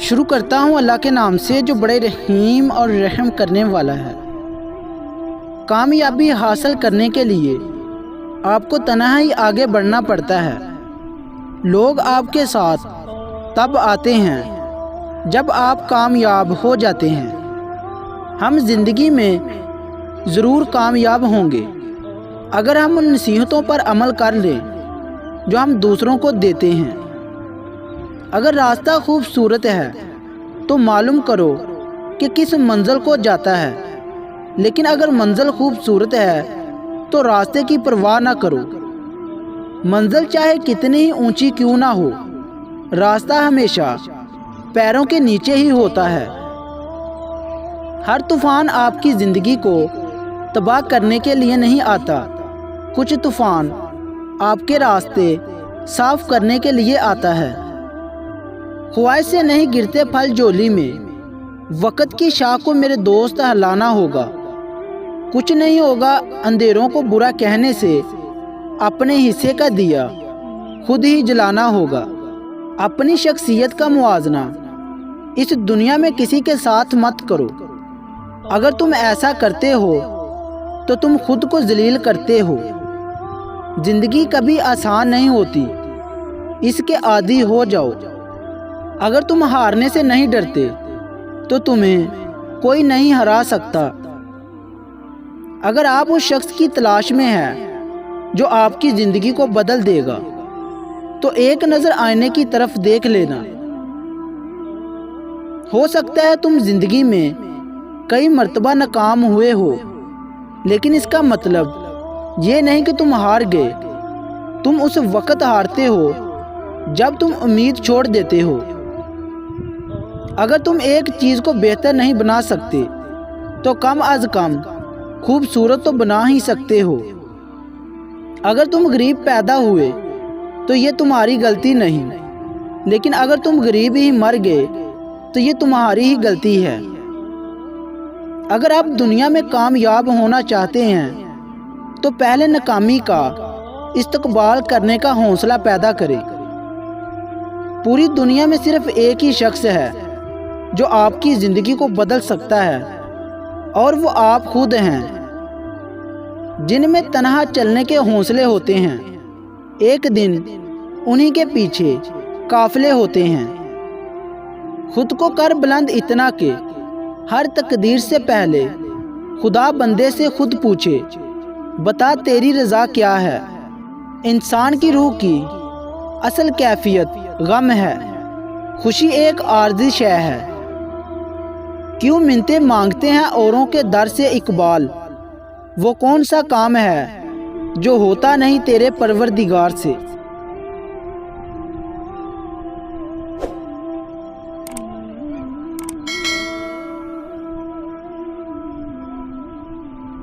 شروع کرتا ہوں اللہ کے نام سے جو بڑے رحیم اور رحم کرنے والا ہے۔ کامیابی حاصل کرنے کے لیے آپ کو تنہائی آگے بڑھنا پڑتا ہے۔ لوگ آپ کے ساتھ تب آتے ہیں جب آپ کامیاب ہو جاتے ہیں۔ ہم زندگی میں ضرور کامیاب ہوں گے اگر ہم ان نصیحتوں پر عمل کر لیں جو ہم دوسروں کو دیتے ہیں۔ اگر راستہ خوبصورت ہے تو معلوم کرو کہ کس منزل کو جاتا ہے، لیکن اگر منزل خوبصورت ہے تو راستے کی پرواہ نہ کرو۔ منزل چاہے کتنی ہی اونچی کیوں نہ ہو، راستہ ہمیشہ پیروں کے نیچے ہی ہوتا ہے۔ ہر طوفان آپ کی زندگی کو تباہ کرنے کے لیے نہیں آتا، کچھ طوفان آپ کے راستے صاف کرنے کے لیے آتا ہے۔ خواہش سے نہیں گرتے پھل جھولی میں، وقت کی شاخ کو میرے دوست ہلانا ہوگا۔ کچھ نہیں ہوگا اندھیروں کو برا کہنے سے، اپنے حصے کا دیا خود ہی جلانا ہوگا۔ اپنی شخصیت کا موازنہ اس دنیا میں کسی کے ساتھ مت کرو۔ اگر تم ایسا کرتے ہو تو تم خود کو ذلیل کرتے ہو۔ زندگی کبھی آسان نہیں ہوتی، اس کے عادی ہو جاؤ۔ اگر تم ہارنے سے نہیں ڈرتے تو تمہیں کوئی نہیں ہرا سکتا۔ اگر آپ اس شخص کی تلاش میں ہیں جو آپ کی زندگی کو بدل دے گا تو ایک نظر آئینے کی طرف دیکھ لینا۔ ہو سکتا ہے تم زندگی میں کئی مرتبہ ناکام ہوئے ہو، لیکن اس کا مطلب یہ نہیں کہ تم ہار گئے۔ تم اس وقت ہارتے ہو جب تم امید چھوڑ دیتے ہو۔ اگر تم ایک چیز کو بہتر نہیں بنا سکتے تو کم از کم خوبصورت تو بنا ہی سکتے ہو۔ اگر تم غریب پیدا ہوئے تو یہ تمہاری غلطی نہیں، لیکن اگر تم غریب ہی مر گئے تو یہ تمہاری ہی غلطی ہے۔ اگر آپ دنیا میں کامیاب ہونا چاہتے ہیں تو پہلے ناکامی کا استقبال کرنے کا حوصلہ پیدا کریں۔ پوری دنیا میں صرف ایک ہی شخص ہے جو آپ کی زندگی کو بدل سکتا ہے، اور وہ آپ خود ہیں۔ جن میں تنہا چلنے کے حوصلے ہوتے ہیں، ایک دن انہی کے پیچھے قافلے ہوتے ہیں۔ خود کو کر بلند اتنا کہ ہر تقدیر سے پہلے خدا بندے سے خود پوچھے، بتا تیری رضا کیا ہے؟ انسان کی روح کی اصل کیفیت غم ہے، خوشی ایک عارضی شے ہے۔ کیوں منتیں مانگتے ہیں اوروں کے در سے اقبال؟ وہ کون سا کام ہے جو ہوتا نہیں تیرے پروردگار سے؟